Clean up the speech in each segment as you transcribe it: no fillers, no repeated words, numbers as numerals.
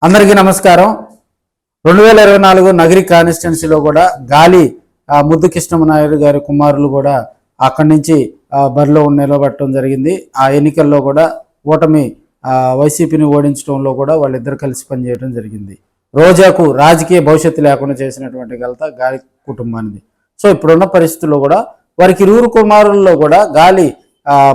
అందరికీ నమస్కారం. 2024 నగరి కాన్స్టిట్యున్సీలో కూడా గాలి ముద్దు కృష్ణమనాయుడు గారి కుమారులు కూడా అక్కడి నుంచి బరిలో నిలబడటం జరిగింది. ఆ ఎన్నికల్లో కూడా ఓటమి వైసీపీని ఓడించడంలో కూడా వాళ్ళిద్దరు కలిసి పనిచేయడం జరిగింది. రోజాకు రాజకీయ భవిష్యత్తు లేకుండా చేసినటువంటి ఘనత గాలి కుటుంబానికి. సో ఇప్పుడున్న పరిస్థితుల్లో కూడా వారికి ఇరువురు కుమారుల్లో కూడా గాలి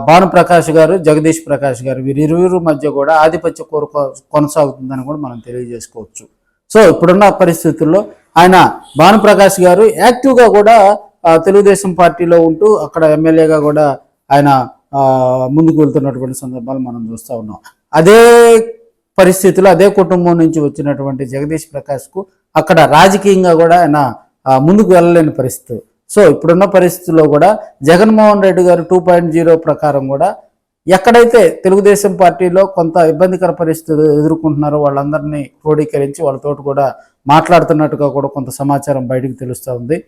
భానుప్రకాష్ గారు, జగదీష్ ప్రకాష్ గారు వీరిరువురు మధ్య కూడా ఆధిపత్య కోరు కొనసాగుతుందని కూడా మనం తెలియజేసుకోవచ్చు. సో ఇప్పుడున్న పరిస్థితుల్లో ఆయన భానుప్రకాష్ గారు యాక్టివ్గా కూడా తెలుగుదేశం పార్టీలో ఉంటూ అక్కడ ఎమ్మెల్యేగా కూడా ఆయన ముందుకు వెళ్తున్నటువంటి సందర్భాలు మనం చూస్తూ ఉన్నాం. అదే పరిస్థితుల్లో అదే కుటుంబం నుంచి వచ్చినటువంటి జగదీష్ ప్రకాష్కు అక్కడ రాజకీయంగా కూడా ఆయన ముందుకు వెళ్ళలేని పరిస్థితి. సో ఇప్పుడున్న పరిస్థితుల్లో కూడా జగన్మోహన్ రెడ్డి గారు 2.0 ప్రకారం కూడా ఎక్కడైతే తెలుగుదేశం పార్టీలో కొంత ఇబ్బందికర పరిస్థితులు ఎదుర్కొంటున్నారో వాళ్ళందరినీ క్రోడీకరించి వాళ్ళతో కూడా మాట్లాడుతున్నట్టుగా కూడా కొంత సమాచారం బయటకు తెలుస్తూ ఉంది.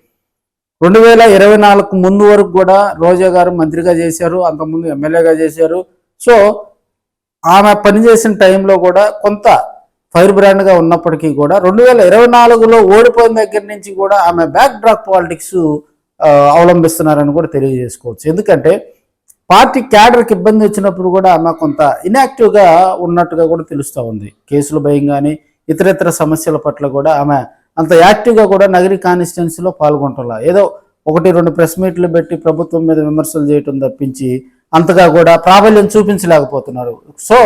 2024 ముందు వరకు కూడా రోజా గారు మంత్రిగా చేశారు, అంతకుముందు ఎమ్మెల్యేగా చేశారు. సో ఆమె పనిచేసిన టైంలో కూడా కొంత ఫైర్ బ్రాండ్గా ఉన్నప్పటికీ కూడా 2024లో ఓడిపోయిన దగ్గర నుంచి కూడా ఆమె బ్యాక్ డ్రాప్ పాలిటిక్స్ అవలంబిస్తున్నారని కూడా తెలియజేసుకోవచ్చు. ఎందుకంటే పార్టీ క్యాడర్కి ఇబ్బంది వచ్చినప్పుడు కూడా ఆమె కొంత ఇన్యాక్టివ్గా ఉన్నట్టుగా కూడా తెలుస్తూ ఉంది. కేసుల భయం కానీ ఇతరితర సమస్యల పట్ల కూడా ఆమె అంత యాక్టివ్గా కూడా నగరి కాన్స్టిట్యున్సీలో పాల్గొంటున్నా ఏదో 1-2 ప్రెస్ మీట్లు పెట్టి ప్రభుత్వం మీద విమర్శలు చేయటం తప్పించి అంతగా కూడా ప్రాబల్యం చూపించలేకపోతున్నారు. సో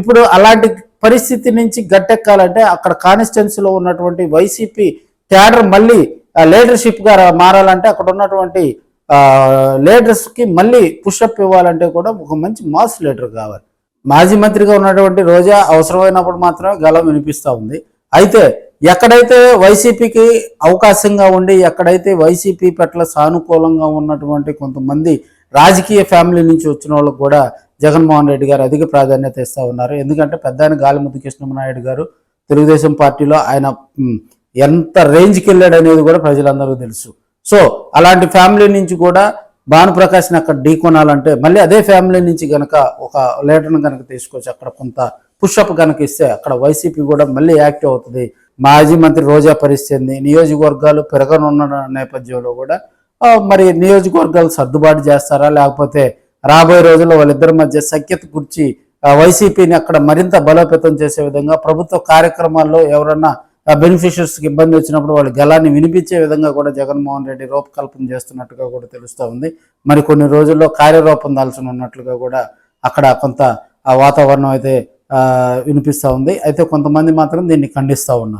ఇప్పుడు అలాంటి పరిస్థితి నుంచి గట్టెక్కాలంటే అక్కడ కాన్స్టిట్యున్సీలో ఉన్నటువంటి వైసీపీ క్యాడర్ మళ్ళీ లీడర్షిప్గా మారాలంటే అక్కడ ఉన్నటువంటి లీడర్స్కి మళ్ళీ పుషప్ ఇవ్వాలంటే కూడా ఒక మంచి మాస్ లీడర్ కావాలి. మాజీ మంత్రిగా ఉన్నటువంటి రోజా అవసరమైనప్పుడు మాత్రమే గలం వినిపిస్తూ ఉంది. అయితే ఎక్కడైతే వైసీపీకి అవకాశంగా ఉండి ఎక్కడైతే వైసీపీ పట్ల సానుకూలంగా ఉన్నటువంటి కొంతమంది రాజకీయ ఫ్యామిలీ నుంచి వచ్చిన వాళ్ళకు కూడా జగన్మోహన్ రెడ్డి గారు అధిక ప్రాధాన్యత ఇస్తూ ఉన్నారు. ఎందుకంటే పెద్ద ఆయన గాలిముద్దు కృష్ణమనాయుడు గారు తెలుగుదేశం పార్టీలో ఆయన ఎంత రేంజ్కి వెళ్ళాడు అనేది కూడా ప్రజలందరూ తెలుసు. సో అలాంటి ఫ్యామిలీ నుంచి కూడా భానుప్రకాష్ని అక్కడ ఢీకొనాలంటే మళ్ళీ అదే ఫ్యామిలీ నుంచి కనుక ఒక లీడర్ని కనుక తీసుకొచ్చి అక్కడ కొంత పుషప్ కనుక ఇస్తే అక్కడ వైసీపీ కూడా మళ్ళీ యాక్టివ్ అవుతుంది. మాజీ మంత్రి రోజా పరిస్థితి నియోజకవర్గాలు పెరగనున్న నేపథ్యంలో కూడా మరి నియోజకవర్గాలు సర్దుబాటు చేస్తారా, లేకపోతే రాబోయే రోజుల్లో వాళ్ళిద్దరి మధ్య సఖ్యత కూర్చి వైసీపీని అక్కడ మరింత బలోపేతం చేసే విధంగా ప్రభుత్వ కార్యక్రమాల్లో ఎవరన్నా బెనిఫిషియర్స్కి ఇబ్బంది వచ్చినప్పుడు వాళ్ళ గలాన్ని వినిపించే విధంగా కూడా జగన్మోహన్ రెడ్డి రూపకల్పన చేస్తున్నట్టుగా కూడా తెలుస్తూ ఉంది. మరి కొన్ని రోజుల్లో కార్యరూపం దాల్చిన ఉన్నట్లుగా కూడా అక్కడ కొంత వాతావరణం అయితే వినిపిస్తూ ఉంది. అయితే కొంతమంది మాత్రం దీన్ని ఖండిస్తూ ఉన్నారు.